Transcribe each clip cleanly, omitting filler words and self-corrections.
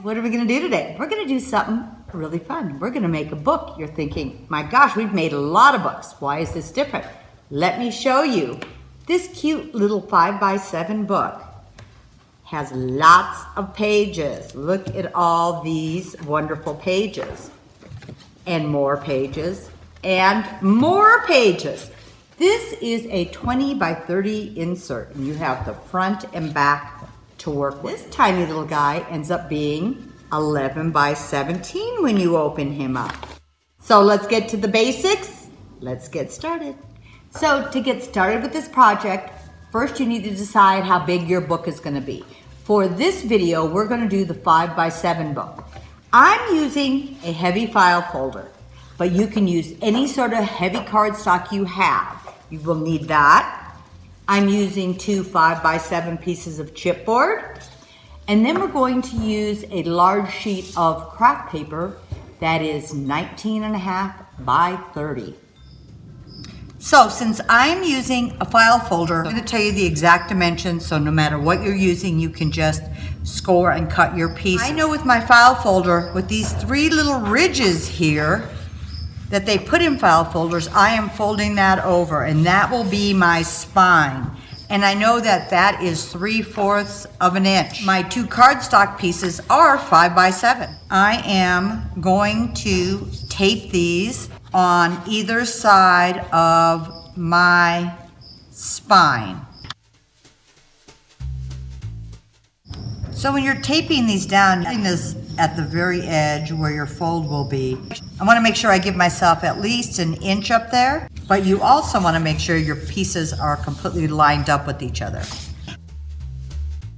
what are we gonna do today? We're gonna do something really fun. We're gonna make a book. You're thinking, my gosh, we've made a lot of books. Why is this different? Let me show you. This cute little 5x7 book has lots of pages. Look at all these wonderful pages. And more pages, and more pages. This is a 20 by 30 insert, and you have the front and back to work with. This tiny little guy ends up being 11 by 17 when you open him up. So let's get to the basics. Let's get started. So to get started with this project, first you need to decide how big your book is going to be. For this video, we're going to do the 5x7 book. I'm using a heavy file folder, but you can use any sort of heavy cardstock you have. You will need that. I'm using 2 5x7 pieces of chipboard, and then we're going to use a large sheet of craft paper that is 19.5 by 30. So since I'm using a file folder, I'm going to tell you the exact dimensions, so no matter what you're using, you can just score and cut your piece. I know with my file folder, with these 3 little ridges here that they put in file folders, I am folding that over, and that will be my spine. And I know that that is 3/4 of an inch. My 2 cardstock pieces are 5x7. I am going to tape these on either side of my spine. So when you're taping these down, putting this at the very edge where your fold will be, I want to make sure I give myself at least an inch up there, but you also want to make sure your pieces are completely lined up with each other.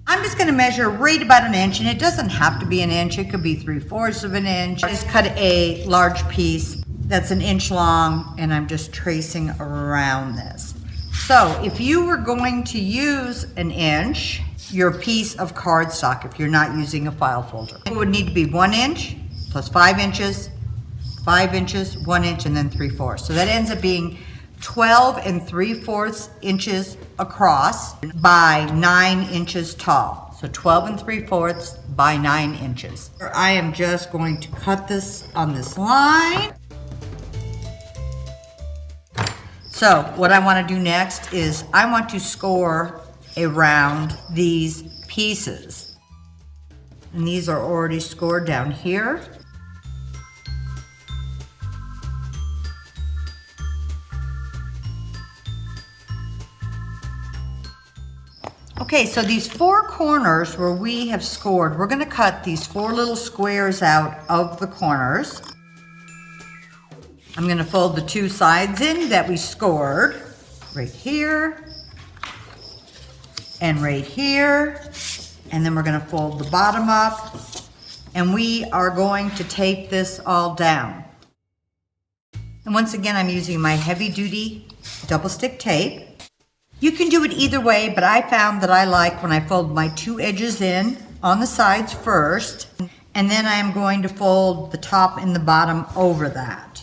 I'm just going to measure right about an inch, and it doesn't have to be an inch, it could be 3/4 of an inch. I just cut a large piece that's an inch long, and I'm just tracing around this. So if you were going to use an inch, your piece of cardstock, if you're not using a file folder, it would need to be 1 inch plus 5 inches, 5 inches, 1 inch, and then 3/4. So that ends up being 12 3/4 inches across by 9 inches tall. So 12 3/4 by 9 inches. I am just going to cut this on this line. So what I want to do next is I want to score around these pieces. And these are already scored down here. Okay, so these 4 corners where we have scored, we're going to cut these 4 little squares out of the corners. I'm going to fold the 2 sides in that we scored, right here and right here, and then we're going to fold the bottom up, and we are going to tape this all down. And once again, I'm using my heavy duty double stick tape. You can do it either way, but I found that I like when I fold my 2 edges in on the sides first, and then I'm going to fold the top and the bottom over that.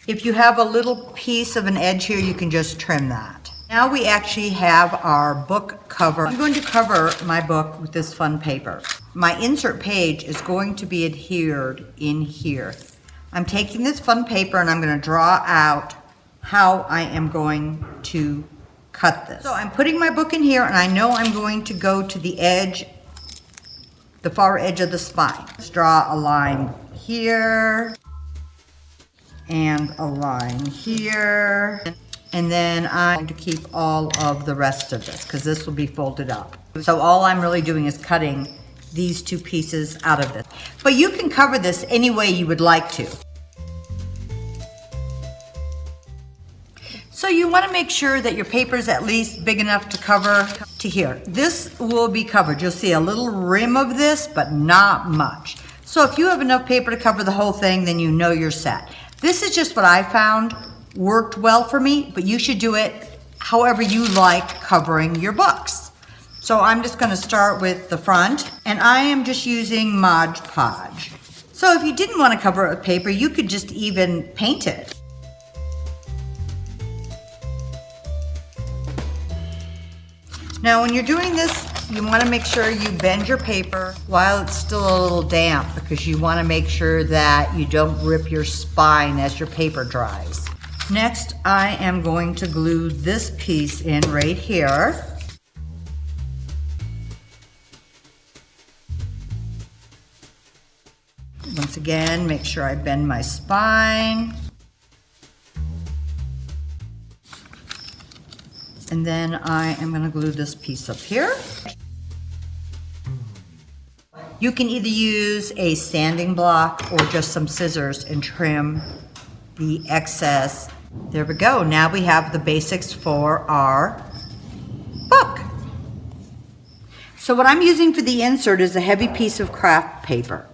If you have a little piece of an edge here, you can just trim that. Now we actually have our book cover. I'm going to cover my book with this fun paper. My insert page is going to be adhered in here. I'm taking this fun paper and I'm going to draw out how I am going to cut this. So I'm putting my book in here, and I know I'm going to go to the edge, the far edge of the spine. Let's draw a line here and a line here, and then I'm going to keep all of the rest of this because this will be folded up. So all I'm really doing is cutting these 2 pieces out of this. But you can cover this any way you would like to. So you want to make sure that your paper is at least big enough to cover to here. This will be covered. You'll see a little rim of this, but not much. So if you have enough paper to cover the whole thing, then you know you're set. This is just what I found worked well for me, but you should do it however you like covering your books. So I'm just going to start with the front, and I am just using Mod Podge. So if you didn't want to cover it with paper, you could just even paint it. Now when you're doing this You want to make sure you bend your paper while it's still a little damp because you want to make sure that you don't rip your spine as your paper dries. Next, I am going to glue this piece in right here. Once again, make sure I bend my spine. And then I am going to glue this piece up here. You can either use a sanding block or just some scissors and trim the excess. There we go. Now we have the basics for our book. So what I'm using for the insert is a heavy piece of craft paper.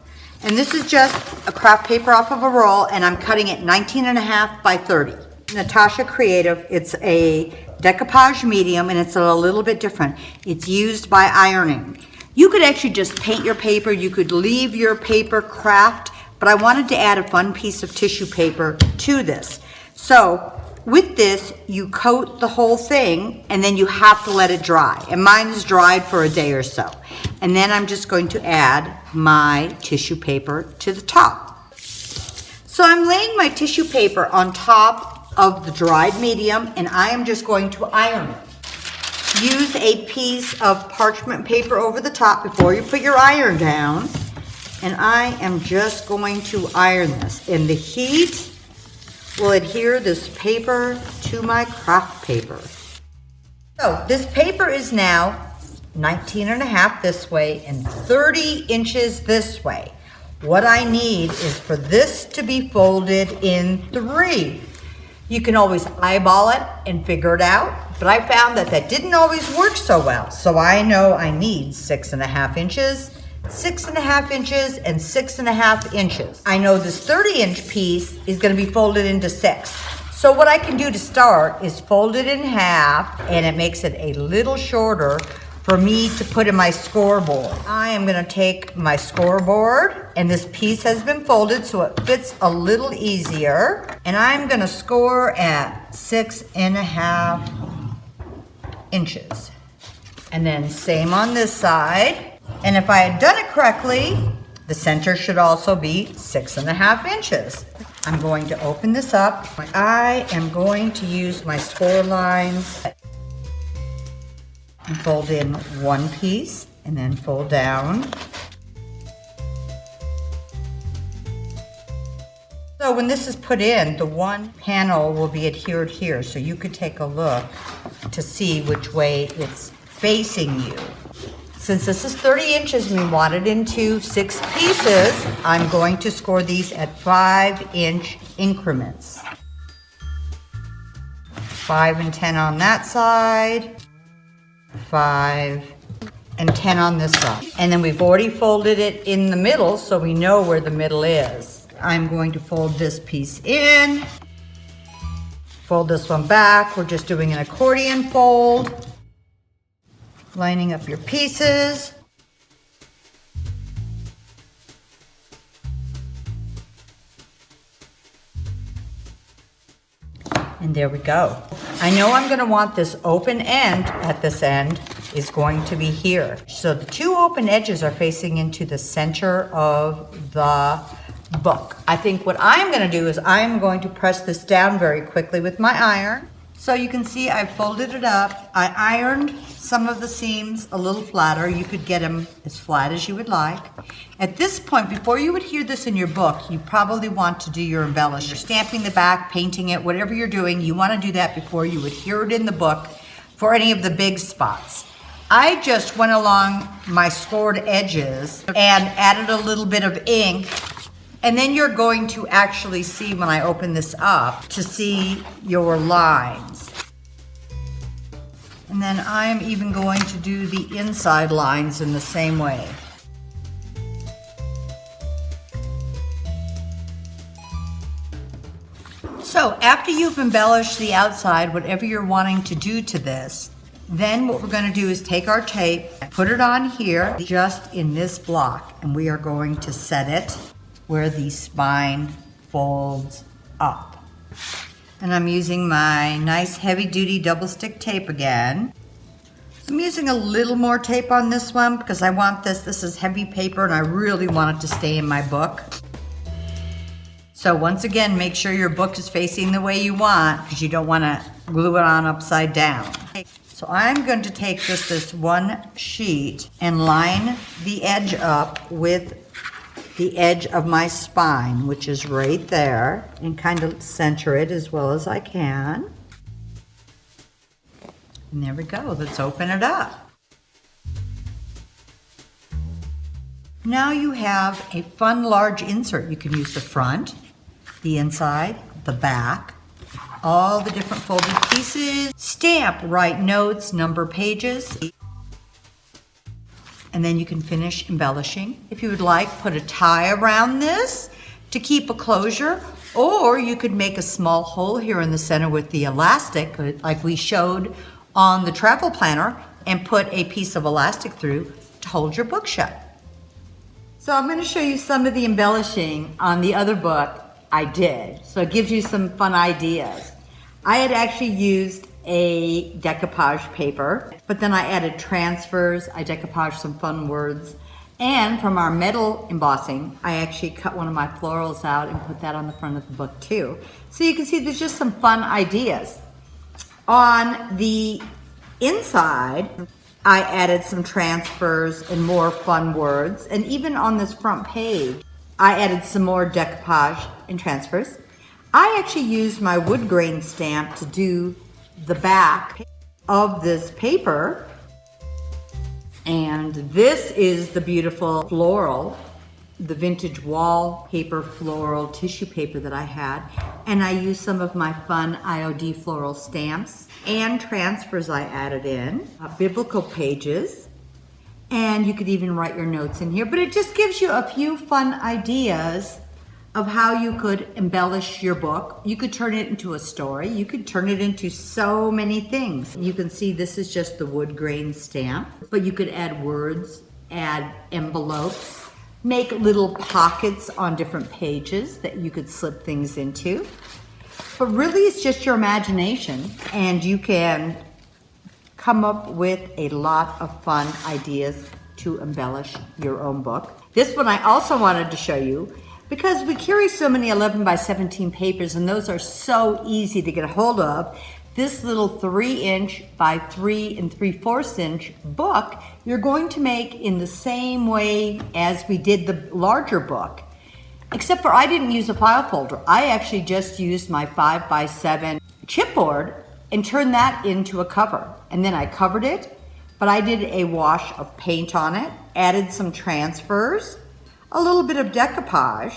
And this is just a craft paper off of a roll, and I'm cutting it 19.5 by 30. Natasha Creative, it's a decoupage medium, and it's a little bit different. It's used by ironing. You could actually just paint your paper, you could leave your paper craft, but I wanted to add a fun piece of tissue paper to this. So with this, you coat the whole thing and then you have to let it dry. And mine is dried for a day or so. And then I'm just going to add my tissue paper to the top. So I'm laying my tissue paper on top of the dried medium and I am just going to iron it. Use a piece of parchment paper over the top before you put your iron down. And I am just going to iron this. And the heat will adhere this paper to my craft paper. So this paper is now 19.5 this way and 30 inches this way. What I need is for this to be folded in 3. You can always eyeball it and figure it out, but I found that that didn't always work so well. So I know I need 6.5 inches, 6.5 inches, and 6.5 inches. I know this 30-inch piece is gonna be folded into 6. So what I can do to start is fold it in half, and it makes it a little shorter for me to put in my scoreboard. I am gonna take my scoreboard, and this piece has been folded so it fits a little easier, and I'm gonna score at 6.5 inches. And then same on this side. And if I had done it correctly, the center should also be 6.5 inches. I'm going to open this up. I am going to use my score lines and fold in one piece and then fold down. So when this is put in, the one panel will be adhered here, so you could take a look to see which way it's facing you. Since this is 30 inches and we want it into 6 pieces, I'm going to score these at 5-inch increments. 5 and 10 on that side, 5 and 10 on this side. And then we've already folded it in the middle, so we know where the middle is. I'm going to fold this piece in, fold this one back. We're just doing an accordion fold. Lining up your pieces. And there we go. I know I'm going to want this open end at this end is going to be here. So the 2 open edges are facing into the center of the book. I think what I'm going to do is I'm going to press this down very quickly with my iron. So you can see I folded it up. I ironed some of the seams a little flatter. You could get them as flat as you would like. At this point, before you adhere this in your book, you probably want to do your embellish. You're stamping the back, painting it, whatever you're doing, you want to do that before you adhere it in the book for any of the big spots. I just went along my scored edges and added a little bit of ink. And then you're going to actually see when I open this up to see your lines. And then I am even going to do the inside lines in the same way. So after you've embellished the outside, whatever you're wanting to do to this, then what we're going to do is take our tape, put it on here, just in this block, and we are going to set it where the spine folds up. And I'm using my nice heavy duty double stick tape again. I'm using a little more tape on this one because I want this is heavy paper and I really want it to stay in my book. So once again, make sure your book is facing the way you want because you don't want to glue it on upside down. So I'm going to take just this one sheet and line the edge up with the edge of my spine, which is right there, and kind of center it as well as I can. And there we go, let's open it up. Now you have a fun large insert. You can use the front, the inside, the back, all the different folded pieces, stamp, write notes, number pages, and then you can finish embellishing. If you would like, put a tie around this to keep a closure, or you could make a small hole here in the center with the elastic, like we showed on the travel planner, and put a piece of elastic through to hold your book shut. So I'm going to show you some of the embellishing on the other book I did. So it gives you some fun ideas. I had actually used a decoupage paper, but then I added transfers, I decoupaged some fun words, and from our metal embossing, I actually cut one of my florals out and put that on the front of the book too. So you can see there's just some fun ideas. On the inside, I added some transfers and more fun words, and even on this front page, I added some more decoupage and transfers. I actually used my wood grain stamp to do the back of this paper, and this is the beautiful floral, the vintage wallpaper floral tissue paper that I had, and I used some of my fun IOD floral stamps and transfers I added in, biblical pages, and you could even write your notes in here, but it just gives you a few fun ideas of how you could embellish your book. You could turn it into a story. You could turn it into so many things. You can see this is just the wood grain stamp, but you could add words, add envelopes, make little pockets on different pages that you could slip things into. But really it's just your imagination, and you can come up with a lot of fun ideas to embellish your own book. This one I also wanted to show you because we carry so many 11 by 17 papers, and those are so easy to get a hold of. This little 3" by 3 3/4 inch book, you're going to make in the same way as we did the larger book. Except for I didn't use a file folder. I actually just used my 5 by 7 chipboard and turned that into a cover. And then I covered it, but I did a wash of paint on it, added some transfers, a little bit of decoupage.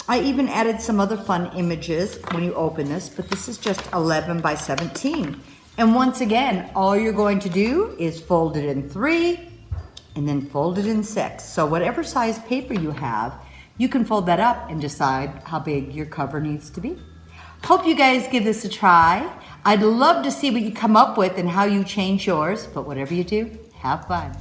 I even added some other fun images when you open this, but this is just 11 by 17. And once again, all you're going to do is fold it in 3 and then fold it in 6. So whatever size paper you have, you can fold that up and decide how big your cover needs to be. Hope you guys give this a try. I'd love to see what you come up with and how you change yours, but whatever you do, have fun.